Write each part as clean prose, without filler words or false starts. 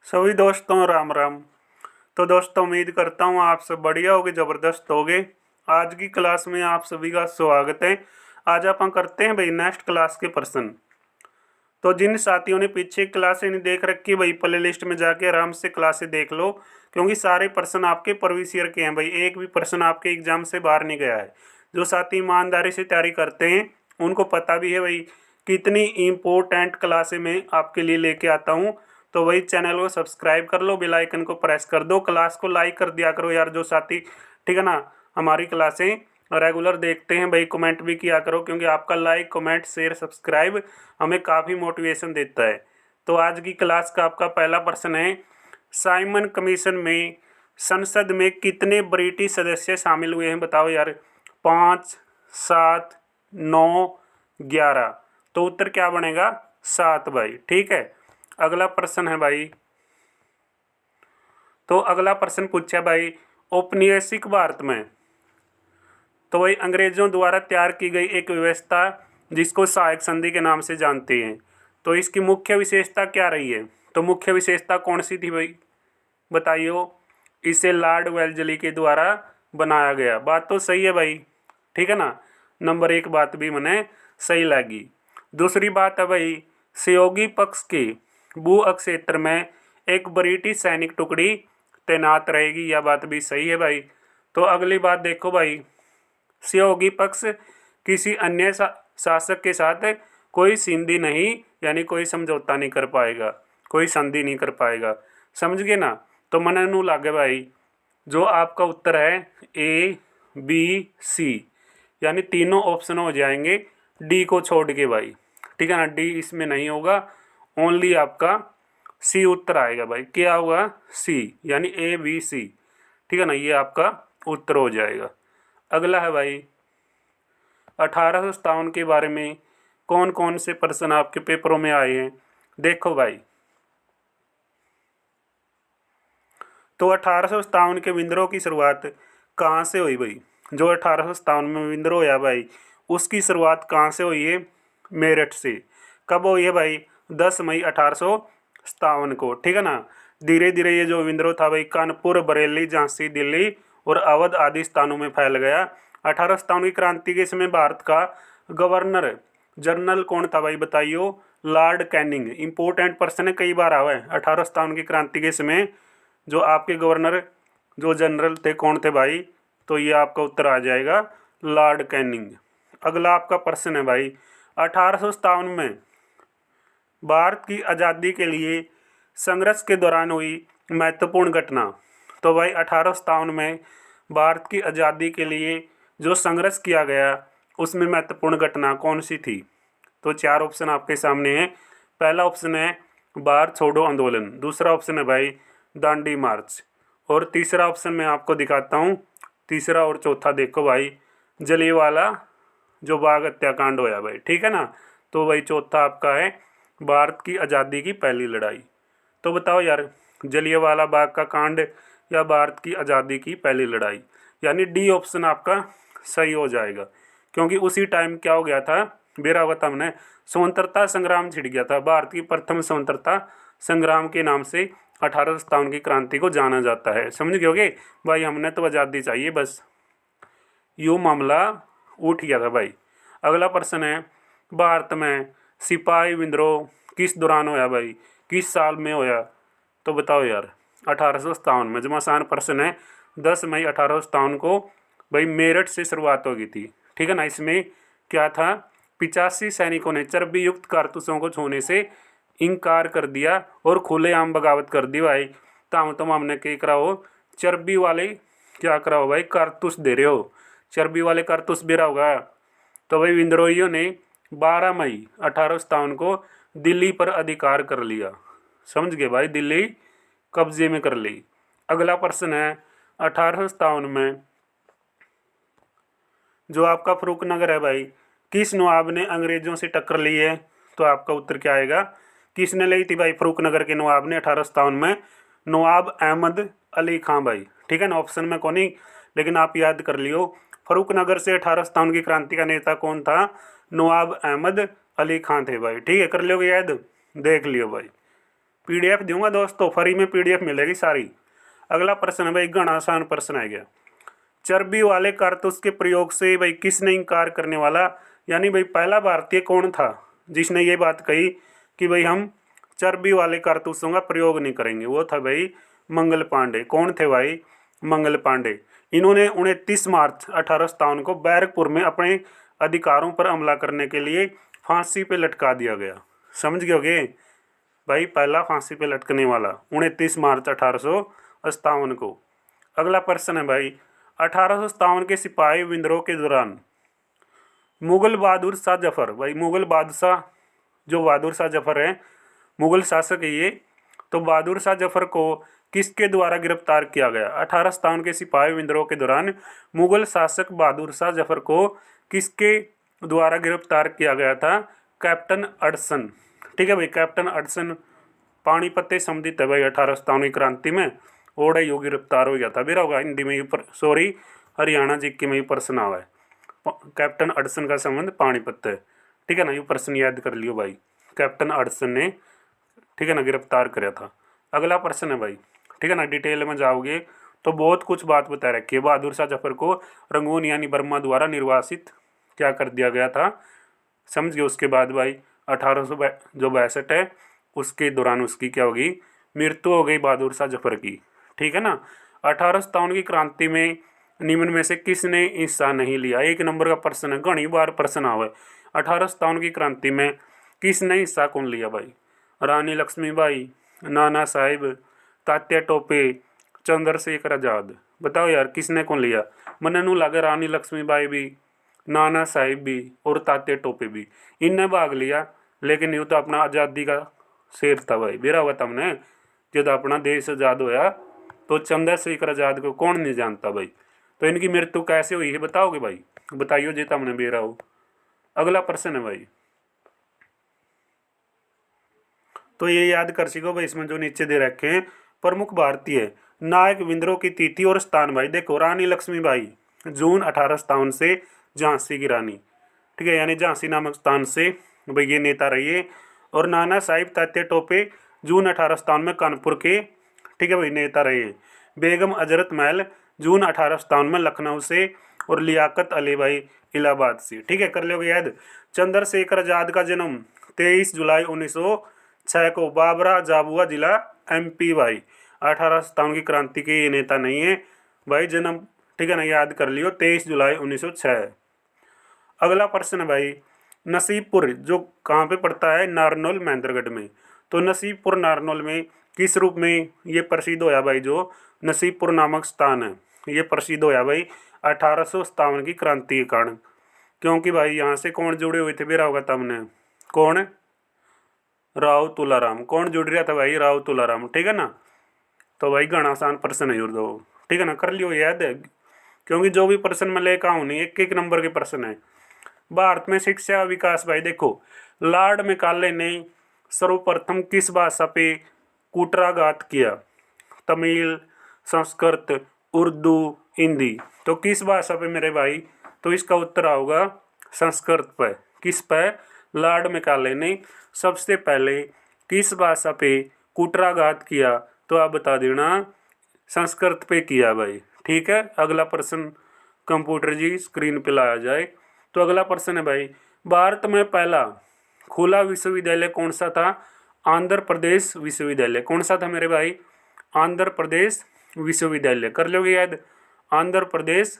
सभी दोस्तों राम राम। तो दोस्तों उम्मीद करता हूँ आप सब बढ़िया होगे, ज़बरदस्त होगे। आज की क्लास में आप सभी का स्वागत है। आज अपन करते हैं भाई नेक्स्ट क्लास के प्रश्न। तो जिन साथियों ने पीछे क्लासें नहीं देख रखी भाई, प्ले लिस्ट में जाके आराम से क्लासें देख लो, क्योंकि सारे प्रश्न आपके प्रीवियस ईयर के हैं भाई। एक भी प्रश्न आपके एग्जाम से बाहर नहीं गया है। जो साथी ईमानदारी से तैयारी करते हैं उनको पता भी है भाई कितनी इम्पोर्टेंट क्लासें मैं आपके लिए लेके आता हूँ। तो वही चैनल को सब्सक्राइब कर लो, बेल आइकन को प्रेस कर दो, क्लास को लाइक कर दिया करो यार जो साथी, ठीक है ना। हमारी क्लासें रेगुलर देखते हैं भाई, कमेंट भी किया करो, क्योंकि आपका लाइक कमेंट शेयर सब्सक्राइब हमें काफ़ी मोटिवेशन देता है। तो आज की क्लास का आपका पहला प्रश्न है, साइमन कमीशन में संसद में कितने ब्रिटिश सदस्य शामिल हुए हैं बताओ यार। 5, 7, 9, 11। तो उत्तर क्या बनेगा? 7 भाई, ठीक है। अगला प्रश्न है भाई, तो अगला प्रश्न पूछा भाई, औपनिवेशिक भारत में तो वही अंग्रेजों द्वारा तैयार की गई एक व्यवस्था जिसको सहायक संधि के नाम से जानते हैं, तो इसकी मुख्य विशेषता क्या रही है? तो मुख्य विशेषता कौन सी थी भाई बताइयो। इसे लॉर्ड वेल्जली के द्वारा बनाया गया। बात तो सही है भाई, ठीक है ना। नंबर 1 बात भी मैंने सही लगी। दूसरी बात है भाई, सहयोगी पक्ष के भू क्षेत्र में एक ब्रिटिश सैनिक टुकड़ी तैनात रहेगी। यह बात भी सही है भाई। तो अगली बात देखो भाई, सहयोगी पक्ष किसी अन्य शासक के साथ कोई संधि नहीं, यानी कोई समझौता नहीं कर पाएगा, कोई संधि नहीं कर पाएगा। समझ गए ना। तो मन नू लागे भाई, जो आपका उत्तर है ए बी सी, यानी तीनों ऑप्शन हो जाएंगे डी को छोड़ के भाई, ठीक है ना। डी इसमें नहीं होगा, ओनली आपका सी उत्तर आएगा भाई। क्या होगा? सी, यानी ए बी सी, ठीक है ना। ये आपका उत्तर हो जाएगा। अगला है भाई, 1857 के बारे में कौन कौन से प्रश्न आपके पेपरों में आए हैं देखो भाई। तो 1857 के विद्रोह की शुरुआत कहाँ से हुई भाई? जो 1857 में विद्रोह हुआ भाई, उसकी शुरुआत कहाँ से हुई है? मेरठ से। कब हुई है भाई? 10 मई 1857 को, ठीक है ना। धीरे धीरे ये जो विद्रोह था भाई कानपुर, बरेली, झांसी, दिल्ली और अवध आदि स्थानों में फैल गया। 1857 की क्रांति के समय भारत का गवर्नर जनरल कौन था भाई बताइयो? Lord Canning. इंपॉर्टेंट प्रश्न है, कई बार आवा है। 1857 की क्रांति के समय जो आपके गवर्नर जो जनरल थे कौन थे भाई? तो ये आपका उत्तर आ जाएगा लॉर्ड कैनिंग। अगला आपका प्रश्न है भाई, 1857 में भारत की आज़ादी के लिए संघर्ष के दौरान हुई महत्वपूर्ण घटना। तो भाई 1857 में भारत की आज़ादी के लिए जो संघर्ष किया गया उसमें महत्वपूर्ण घटना कौन सी थी? तो 4 ऑप्शन आपके सामने हैं। पहला ऑप्शन है भारत छोड़ो आंदोलन, दूसरा ऑप्शन है भाई दांडी मार्च, और तीसरा ऑप्शन मैं आपको दिखाता हूँ। तीसरा और चौथा देखो भाई, जलियांवाला जो बाग हत्याकांड होया भाई, ठीक है ना। तो भाई चौथा आपका है भारत की आज़ादी की पहली लड़ाई। तो बताओ यार, जलियांवाला बाग का कांड या भारत की आज़ादी की पहली लड़ाई, यानी डी ऑप्शन आपका सही हो जाएगा। क्योंकि उसी टाइम क्या हो गया था, वीरावत हमने स्वतंत्रता संग्राम छिड़ गया था। भारत की प्रथम स्वतंत्रता संग्राम के नाम से 1857 की क्रांति को जाना जाता है। समझ गए भाई, हमने तो आज़ादी चाहिए बस, यूँ मामला उठ गया था भाई। अगला प्रश्न है, भारत में सिपाही विद्रोह किस दौरान होया भाई, किस साल में होया? तो बताओ यार, 1857 में। जब आसान प्रश्न है, 10 मई 1857 को भाई मेरठ से शुरुआत हो गई थी, ठीक है ना। इसमें क्या था, 85 सैनिकों ने चर्बी युक्त कारतूसों को छूने से इनकार कर दिया और खुलेआम बगावत कर दी भाई। तुम हमने क्या कराओ, चर्बी वाले क्या कराओ भाई, कारतूस दे रहे हो, चर्बी वाले कारतूस दे रहा होगा। तो भाई विद्रोहियों ने 12 मई 1857 को दिल्ली पर अधिकार कर लिया। समझ गए भाई, दिल्ली कब्जे में कर ली। अगला प्रश्न है, 1857 में जो आपका फरूखनगर है भाई, किस नवाब ने अंग्रेजों से टक्कर ली है? तो आपका उत्तर क्या आएगा? किसने ली थी भाई फरूखनगर के नवाब ने 1857 में? नवाब अहमद अली खां भाई, ठीक है ना। ऑप्शन में कौन ही, लेकिन आप याद कर लियो, फरूखनगर से 1857 की क्रांति का नेता कौन था? नवाब अहमद अली खां थे भाई, ठीक है। कर लियोगे याद, देख लियो भाई। PDF दूंगा दोस्तों, फ्री में PDF मिलेगी सारी। अगला प्रश्न है भाई, घना आसान प्रश्न आ गया। चर्बी वाले कारतूस के प्रयोग से भाई किसने इनकार करने वाला, यानी भाई पहला भारतीय कौन था जिसने ये बात कही कि भाई हम चर्बी वाले कारतूसों का प्रयोग नहीं करेंगे? वो था भाई मंगल पांडे। कौन थे भाई? मंगल पांडे। इन्होंने 29 मार्च 1857 को बैरकपुर में अपने अधिकारों पर हमला करने के लिए फांसी पे लटका दिया गया। समझ गए भाई, पहला फांसी पे लटकने वाला 29 मार्च 1857 को। अगला प्रश्न है भाई, 1857 के सिपाही विद्रोह के दौरान मुगल बहादुर शाह जफर, भाई मुगल बादशाह जो बहादुर शाह जफर है, मुगल शासक है ये, तो बहादुर शाह जफर को किसके द्वारा गिरफ्तार किया गया? 1857 के सिपाही विद्रोह के दौरान मुगल शासक बहादुर शाह जफर को किसके द्वारा गिरफ्तार किया गया था? कैप्टन अडसन। ठीक है भाई, कैप्टन अडसन पानीपत से संबंधित है भाई 1857 की क्रांति में, और यो गिरफ्तार हो गया था। बेरा होगा हिंदी में, सॉरी हरियाणा जीके में ये प्रश्न आवा है। कैप्टन अडसन का संबंध पानीपत है। ठीक है ना, ये प्रश्न याद कर लियो भाई, कैप्टन अडसन ने, ठीक है ना, गिरफ्तार कराया था। अगला प्रश्न है भाई, ठीक है ना, डिटेल में जाओगे तो बहुत कुछ बात बता रखी है। बहादुर शाह जफर को रंगून यानी बर्मा द्वारा निर्वासित क्या कर दिया गया था? समझ गए। उसके बाद भाई 1862 है उसके दौरान उसकी क्या होगी? मृत्यु हो गई बहादुर शाह जफर की। ठीक है ना। 1857 की क्रांति में निम्न में से किसने हिस्सा नहीं लिया? 1 नंबर का प्रश्न है, घनी बार प्रश्न आवे। 1857 की क्रांति में किसने हिस्सा कौन लिया भाई? रानी लक्ष्मीबाई, नाना साहिब, तात्या टोपे, चंद्रशेखर आजाद। बताओ यार किसने कौन लिया? मन नू लगे रानी लक्ष्मीबाई भी, नाना साहिब भी और तात्या टोपे भी, इनने भाग लिया। लेकिन यूँ तो अपना आज़ादी का शेर था भाई, बेरा हुआ तुमने, जब अपना देश आज़ाद होया तो चंद्रशेखर आजाद को कौन नहीं जानता भाई। तो इनकी मृत्यु कैसे हुई है बताओगे भाई? बताइयो जी तुमने बेरा हो। अगला प्रश्न है भाई, तो ये याद कर सको भाई, इसमें जो नीचे दे रखे हैं प्रमुख भारतीय नायक विद्रोह की तिथि और स्थान। भाई देखो, रानी लक्ष्मीबाई जून 1857 से झांसी की रानी, ठीक है, यानी झांसी नामक स्थान से भाई ये नेता रही है। और नाना साहिब तात्या टोपे जून 1857 में कानपुर के, ठीक है भाई, नेता रहे हैं। बेगम हजरत महल जून 1857 में लखनऊ से, और लियाकत अली भाई इलाहाबाद से। ठीक है, कर लोगे याद। चंद्रशेखर आजाद का जन्म 23 जुलाई 1906 को, बाबरा जाबुआ जिला MP भाई। 1857 की क्रांति के ये नेता नहीं है भाई, जन्म, ठीक है ना, याद कर लियो 23 जुलाई 1906। अगला प्रश्न है भाई, नसीबपुर जो कहाँ पे पड़ता है? नारनौल महेंद्रगढ़ में। तो नसीबपुर नारनौल में किस रूप में ये प्रसिद्ध होया भाई? जो नसीबपुर नामक स्थान है ये प्रसिद्ध होया भाई 1857 की क्रांति के कारण, क्योंकि भाई यहाँ से कौन जुड़े हुए थे बेरा होगा तुमने? कौन? राव तुलाराम। कौन जुड़ रहा था भाई? राव तुलाराम। ठीक है ना। तो भाई घना आसान प्रश्न है दो, ठीक है ना, कर लियो याद है, क्योंकि जो भी प्रश्न मैं लेकर आऊँ नहीं, 1-1 नंबर के प्रश्न है। भारत में शिक्षा विकास भाई देखो, लॉर्ड मैकाले ने सर्वप्रथम किस भाषा पे कूटराघात किया? तमिल, संस्कृत, उर्दू, हिंदी। तो किस भाषा पे मेरे भाई? तो इसका उत्तर आएगा संस्कृत पे। किस पे? लॉर्ड मैकाले ने सबसे पहले किस भाषा पे कूटराघात किया? तो आप बता देना, संस्कृत पे किया भाई। ठीक है। अगला प्रश्न कंप्यूटर जी स्क्रीन पे लाया जाए। तो अगला प्रश्न है भाई, भारत में पहला खुला विश्वविद्यालय कौन सा था? आंध्र प्रदेश विश्वविद्यालय। कौन सा था मेरे भाई? आंध्र प्रदेश विश्वविद्यालय। कर लोगे याद, आंध्र प्रदेश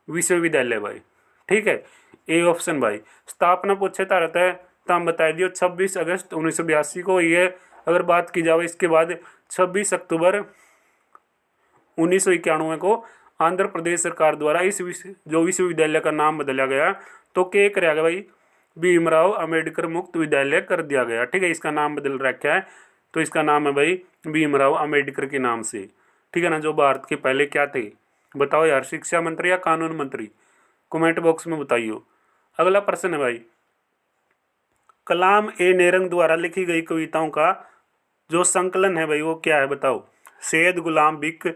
विश्वविद्यालय भाई। ठीक है, ए ऑप्शन भाई। स्थापना पूछे था रहता है तो हम बता दियो 26 अगस्त 1982 को हुई है। अगर बात की जाए इसके बाद 26 अक्टूबर 1991 को आंध्र प्रदेश सरकार द्वारा इस जो विश्वविद्यालय का नाम बदला गया, तो क्या कराया गया भाई? भीमराव अंबेडकर मुक्त विद्यालय कर दिया गया। ठीक है, इसका नाम बदल रखा है, तो इसका नाम है भाई भीमराव अंबेडकर के नाम से। ठीक है ना। जो भारत के पहले क्या थे बताओ यार, शिक्षा मंत्री या कानून मंत्री? कमेंट बॉक्स में बताइयो। अगला प्रश्न है भाई, कलाम ए नेरंग द्वारा लिखी गई कविताओं का जो संकलन है भाई वो क्या है बताओ? सैयद गुलाम बिक,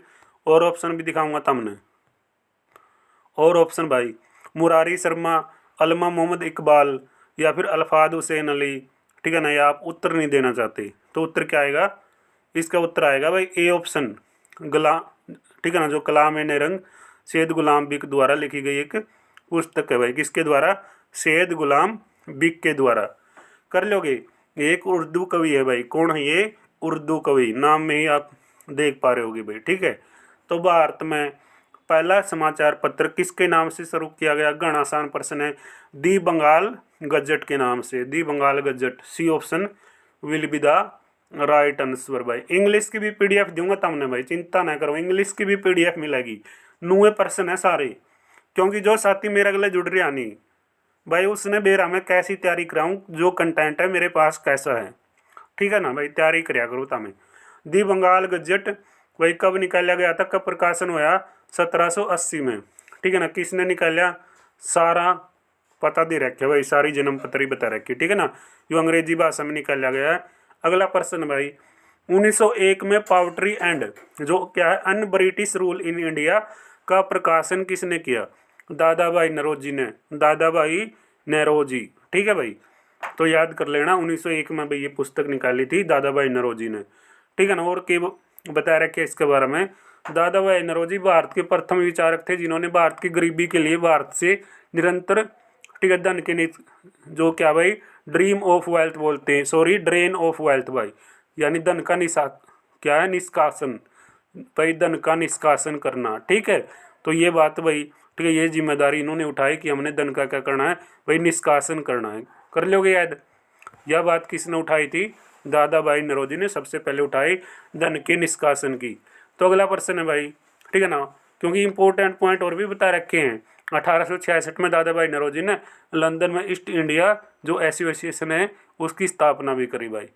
और ऑप्शन भी दिखाऊंगा तुमने। और ऑप्शन भाई, मुरारी शर्मा, अल्मा मोहम्मद इकबाल, या फिर अल्फाज हुसैन अली। ठीक है ना, या आप उत्तर नहीं देना चाहते तो उत्तर क्या आएगा? इसका उत्तर आएगा भाई ए ऑप्शन, गुलाम, ठीक है ना, जो कलाम ए निरंग सैयद गुलाम बिक द्वारा लिखी गई एक पुस्तक है भाई। किसके द्वारा? सैयद गुलाम बिक के द्वारा। कर लोगे। एक उर्दू कवि है भाई, कौन है ये? उर्दू कवि, नाम में ही आप देख पा रहे होगे भाई, ठीक है। तो भारत में पहला समाचार पत्र किसके नाम से शुरू किया गया? घना आसान प्रश्न है। दी बंगाल गजट के नाम से, the Bengal gazette, C option will be the right answer भाई। इंग्लिश की भी पीडीएफ दूंगा तुमने भाई, चिंता ना करो, इंग्लिश की भी पीडीएफ मिलेगी। 9% है सारे, क्योंकि जो साथी मेरे अगले जुड़ रहा नहीं भाई, उसने बेरा में कैसी तैयारी कराऊं, जो कंटेंट है मेरे पास कैसा है, ठीक है ना भाई, तैयारी कराया करो तमें। दी बंगाल गजट भाई कब निकाला गया था, कब प्रकाशन हुआ? 1780 में, ठीक है ना। किसने निकाला? सारा पता दे रखे भाई, सारी जन्म पत्री बता रखी, ठीक है ना। जो अंग्रेजी भाषा में निकाला गया है। अगला प्रश्न भाई, 1901 में पावर्टी एंड जो क्या है un British rule in India का प्रकाशन किसने किया? दादा भाई नौरोजी ने, दादा भाई नौरोजी, ठीक है भाई। तो याद कर लेना, 1901 में भाई ये पुस्तक निकाली थी दादा भाई नौरोजी ने, ठीक है ना। और के बता रखे इसके बारे में, दादा भाई नौरोजी भारत के प्रथम विचारक थे जिन्होंने भारत की गरीबी के लिए भारत से निरंतर, ठीक है, धन के जो क्या भाई ड्रीम ऑफ वेल्थ बोलते हैं, सॉरी ड्रेन ऑफ वेल्थ भाई, यानी धन का क्या है? निष्कासन भाई, धन का निष्कासन करना, ठीक है। तो ये बात भाई, ठीक है, ये जिम्मेदारी इन्होंने उठाई कि हमने धन का क्या करना है भाई, निष्कासन करना है। कर लोगे याद? यह बात किसने उठाई थी? दादा भाई नौरोजी ने सबसे पहले उठाई धन के निष्कासन की। तो अगला प्रश्न है भाई, ठीक है ना, क्योंकि इंपॉर्टेंट पॉइंट और भी बता रखे हैं। 1866 में दादा भाई नौरोजी ने लंदन में ईस्ट इंडिया जो एसोसिएशन है उसकी स्थापना भी करी भाई,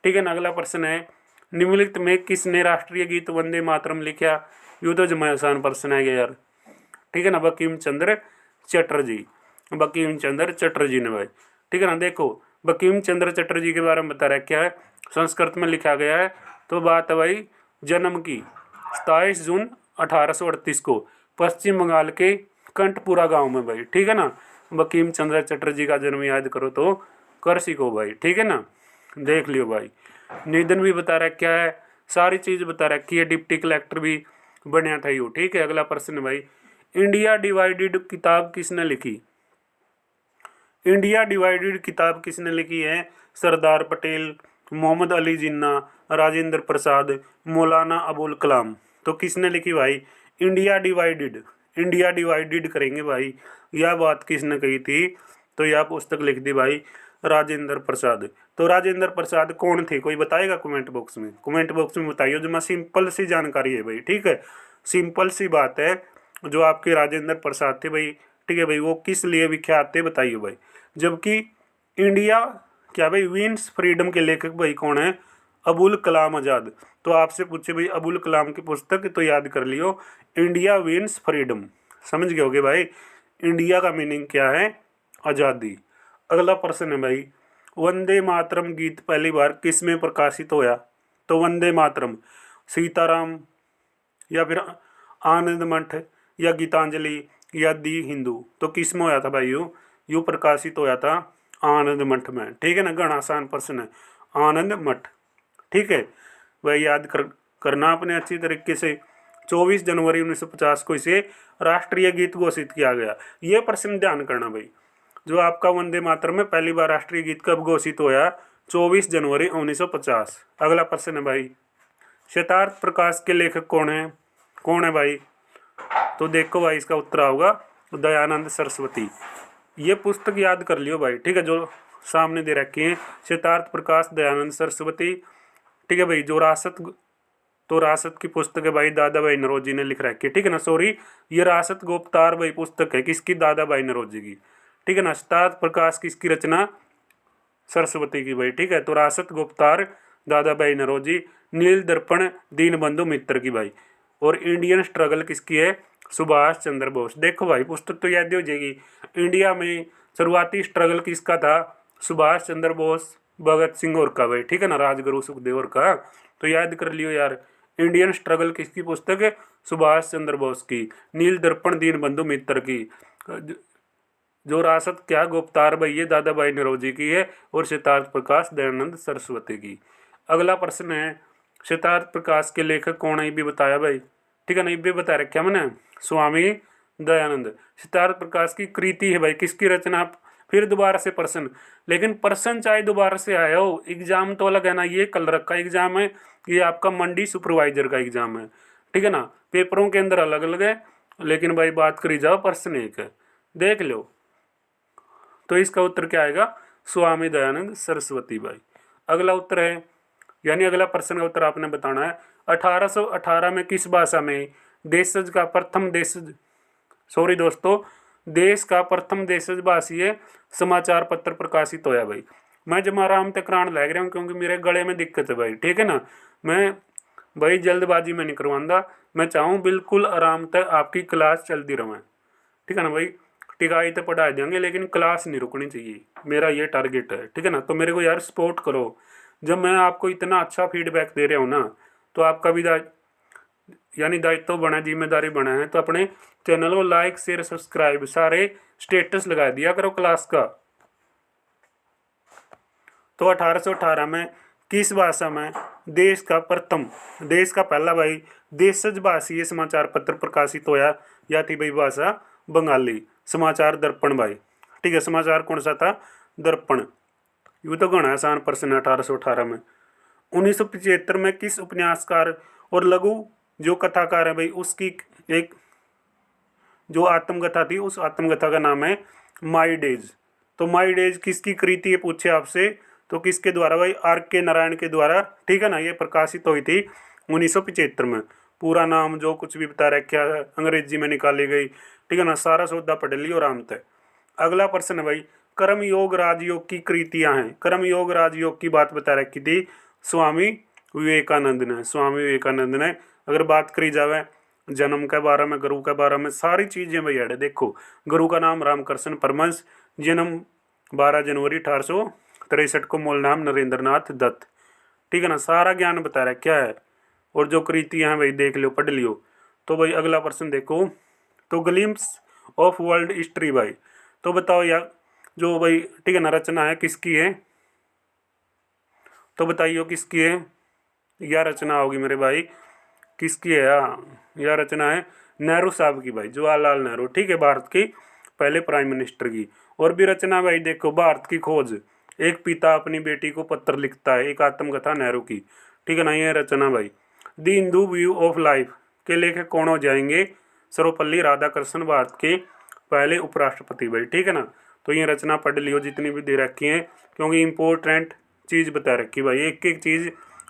ठीक है ना। अगला प्रश्न है, निम्नलिखित में किसने राष्ट्रीय गीत वंदे मातरम लिखा? यूँ तो जमा आसान प्रश्न है यार, ठीक है ना। बंकिम चंद्र चटर्जी, बंकिम चंद्र चटर्जी ने भाई, ठीक है ना। देखो बंकिम चंद्र चटर्जी के बारे में बता रहा क्या है, संस्कृत में लिखा गया है। तो बात है भाई जन्म की 27 जून 1838 को पश्चिम बंगाल के कंठपुरा गांव में भाई, ठीक है ना। बंकिम चंद्र चटर्जी का जन्म याद करो तो कर सीखो भाई, ठीक है ना। देख लियो भाई, निधन भी बता रहा क्या है, सारी चीज़ बता रखी है, डिप्टी कलेक्टर भी बनया था यू, ठीक है। अगला प्रश्न भाई, इंडिया डिवाइडेड किताब किसने लिखी? इंडिया डिवाइडेड किताब किसने लिखी है? सरदार पटेल, मोहम्मद अली जिन्ना, राजेंद्र प्रसाद, मौलाना अबुल कलाम। तो किसने लिखी भाई? इंडिया डिवाइडेड, इंडिया डिवाइडेड करेंगे भाई, यह बात किसने कही थी? तो यह पुस्तक लिख दी भाई राजेंद्र प्रसाद। तो राजेंद्र प्रसाद कौन थे, कोई बताएगा कमेंट बॉक्स में? कमेंट बॉक्स में बताइए, जो मैं सिंपल सी जानकारी है भाई, ठीक है, सिंपल सी बात है। जो आपके राजेंद्र प्रसाद थे भाई, ठीक है भाई, वो किस लिए विख्यात थे बताइए भाई। जबकि इंडिया क्या भाई विंस फ्रीडम के लेखक भाई कौन है? अबुल कलाम आज़ाद। तो आपसे पूछे भाई अबुल कलाम की पुस्तक, तो याद कर लियो इंडिया विंस फ्रीडम, समझ गए होगे भाई। इंडिया का मीनिंग क्या है? आज़ादी। अगला प्रश्न है भाई, वंदे मातरम गीत पहली बार किस में प्रकाशित होया? तो वंदे मातरम सीताराम या फिर आनंद मठ या गीतांजलि या दी हिंदू, तो किस में होया था भाई? यू प्रकाशित होया था आनंद मठ में, ठीक है ना। घना आसान प्रश्न है, आनंद मठ, ठीक है। वह याद करना अपने अच्छी तरीके से। 24 जनवरी 1950 को इसे राष्ट्रीय गीत घोषित किया गया। ये प्रश्न ध्यान करना भाई, जो आपका वंदे मातरम में पहली बार राष्ट्रीय गीत कब घोषित होया? 24 जनवरी 1950। अगला प्रश्न है भाई, शतार्थ प्रकाश के लेखक कौन है? कौन है भाई? तो देखो भाई, इसका उत्तर होगा दयानंद सरस्वती। ये पुस्तक याद कर लियो भाई, ठीक है, जो सामने दे रखी है, शतार्थ प्रकाश दयानंद सरस्वती, ठीक है भाई। जो रासत की पुस्तक है भाई, दादा भाई नौरोजी ने लिख रखी है, ठीक है ना। सॉरी, ये रासत गुप्तार भाई पुस्तक है, किसकी? दादा भाई नौरोजी की, ठीक है ना। शतार्थ प्रकाश किसकी रचना? सरस्वती की भाई, ठीक है। तो रासत गुप्तार दादा भाई नौरोजी, नील दर्पण दीनबंधु मित्र की भाई, और इंडियन स्ट्रगल किसकी है? सुभाष चंद्र बोस। देखो भाई पुस्तक तो याद हो जाएगी। इंडिया में शुरुआती स्ट्रगल किसका था? सुभाष चंद्र बोस, भगत सिंह और का भाई, ठीक है ना, राजगुरु सुखदेव और का। तो याद कर लियो यार, इंडियन स्ट्रगल किसकी पुस्तक है? सुभाष चंद्र बोस की। नील दर्पण दीनबंधु मित्र की। जो रासत क्या गुप्तार भाई ये दादा भाई नौरोजी की है, और सिद्धार्थ प्रकाश दयानंद सरस्वती की। अगला प्रश्न है, सिद्धार्थ प्रकाश के लेखक कौन है ये भी बताया भाई, ठीक है ना, ये भी बता रखा मैंने, स्वामी दयानंद। सिद्धार्थ प्रकाश की कृति है भाई, किसकी रचना, फिर दोबारा से प्रश्न, लेकिन प्रश्न चाहे दोबारा से आया हो, एग्जाम तो अलग है ना, ये कल रखा एग्जाम है, ये आपका मंडी सुपरवाइजर का एग्जाम है, ठीक है ना, पेपरों के अंदर अलग अलग है, लेकिन भाई बात करी जाओ प्रश्न एक है, देख लो। तो इसका उत्तर क्या आएगा, स्वामी दयानंद सरस्वती भाई। अगला उत्तर है, यानी अगला प्रश्न का उत्तर आपने बताना है, 1818 में किस भाषा में देशज का प्रथम देशज, सॉरी दोस्तों, देश का प्रथम देशज भाषीय समाचार पत्र प्रकाशित होया भाई। मैं जब आराम तक करान लग रहा हूँ क्योंकि मेरे गले में दिक्कत है भाई, ठीक है ना, मैं भाई जल्दबाजी में नहीं करवाऊंगा, मैं चाहूँ बिल्कुल आराम तक आपकी क्लास चलती रहे, ठीक है ना भाई, टिकाई तो पढ़ा देंगे लेकिन क्लास नहीं रुकनी चाहिए, मेरा ये टारगेट है, ठीक है ना। तो मेरे को यार सपोर्ट करो, जब मैं आपको इतना अच्छा फीडबैक दे रहा हूँ ना, तो आपका भी यानी दायित्व तो बना, जिम्मेदारी बना है, तो अपने चैनल को लाइक शेयर सब्सक्राइब सारे स्टेटस लगा दिया करो क्लास का। तो 1818 में किस भाषा में देश का पहला भाई देशज भाषीय समाचार पत्र प्रकाशित होया, या थी भाई भाषा बंगाली, समाचार दर्पण भाई, ठीक है, समाचार कौन सा था, दर्पण। ये तो घना आसान प्रश्न है 1818 में। 1975 में किस उपन्यासकार और लघु जो कथाकार है भाई, उसकी एक जो आत्मकथा थी, उस आत्मकथा का नाम है माई डेज। तो माई डेज किसकी कृति है पूछे आपसे, तो किसके द्वारा भाई, आर के नारायण के द्वारा, ठीक है ना, ये प्रकाशित हुई थी 1975 में। पूरा नाम जो कुछ भी बता रखा है अंग्रेजी में निकाली गई, ठीक है ना, सारा सौदा पढ़ लियो आराम से। अगला प्रश्न है भाई, कर्मयोग राजयोग की कृतियां हैं, कर्मयोग राजयोग की बात बता रखी थी स्वामी विवेकानंद ने, स्वामी विवेकानंद ने। अगर बात करी जाए जन्म के बारे में, गुरु के बारे में, सारी चीजें भाई है, देखो गुरु का नाम रामकृष्ण परमहंस, जन्म 12 जनवरी 1863 को, मूल नाम नरेंद्र नाथ दत्त, ठीक है ना, सारा ज्ञान बता रहा क्या है, और जो कृतियां हैं भाई देख लो पढ़ लियो। तो भाई अगला प्रश्न देखो, तो ग्लिम्स ऑफ वर्ल्ड हिस्ट्री भाई, तो बताओ यार जो भाई, ठीक है ना, रचना है किसकी है, तो बताइए किसकी है, यह रचना होगी मेरे भाई, किसकी है यह रचना है नेहरू साहब की भाई, जवाहरलाल नेहरू, ठीक है, भारत की पहले प्राइम मिनिस्टर की। और भी रचना भाई देखो, भारत की खोज, एक पिता अपनी बेटी को पत्र लिखता है, एक आत्मकथा नेहरू की, ठीक है ना, ये रचना भाई। The Hindu view of life के लेखक कौन हो जाएंगे, सर्वपल्ली राधाकृष्णन, भारत के पहले उपराष्ट्रपति भाई, ठीक है ना। तो ये रचना पढ़ लियो जितनी भी दे रखी है, क्योंकि इम्पोर्टेंट चीज़ बता रखी भाई, एक एक चीज़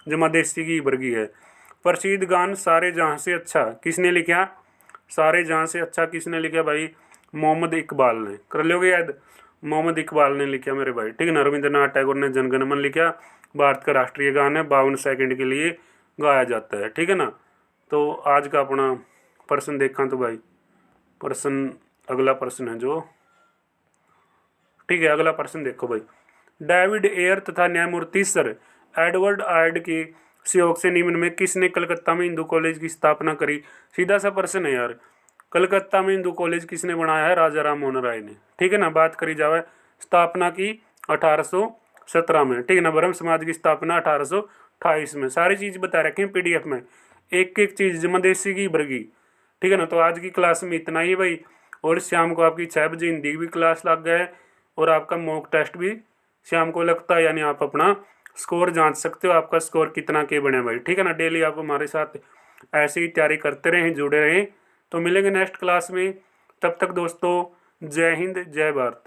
जमादेशी की वर्गी है। प्रसिद्ध गान सारे जहाँ से अच्छा किसने लिखा, सारे जहाँ से अच्छा किसने लिखा भाई, मोहम्मद इकबाल ने, कर लोगे याद, मोहम्मद इकबाल ने लिखा मेरे भाई, ठीक है ना। रविंद्रनाथ टैगोर ने जनगण मन लिखा, भारत का राष्ट्रीय गान है, 52 सेकंड के लिए गाया जाता है, ठीक है ना। तो आज का अपना प्रश्न देखा तो भाई, प्रश्न अगला प्रश्न है जो, ठीक है, अगला प्रश्न देखो भाई, डेविड एयर तथा न्यायमूर्ति सर एडवर्ड आयड के सहयोग से निम्न में किसने कलकत्ता में हिंदू कॉलेज की स्थापना करी। सीधा सा प्रश्न है यार, कलकत्ता में हिंदू कॉलेज किसने बनाया है, राजा राम मोहन राय ने, ठीक है ना। बात करी जाए स्थापना की 1817 में, ठीक है ना। ब्रह्म समाज की स्थापना 1828 में, सारी चीज़ बता रखे हैं PDF में, एक एक चीज़ जमादेशी की वर्गी, ठीक है ना। तो आज की क्लास में इतना ही भाई, और शाम को आपकी 6 बजे हिंदी की भी क्लास लग गया है, और आपका मॉक टेस्ट भी शाम को लगता है, यानी आप अपना स्कोर जांच सकते हो, आपका स्कोर कितना के बने भाई, ठीक है ना। डेली आप हमारे साथ ऐसे ही तैयारी करते रहें, जुड़े रहें। तो मिलेंगे नेक्स्ट क्लास में, तब तक दोस्तों जय हिंद जय भारत।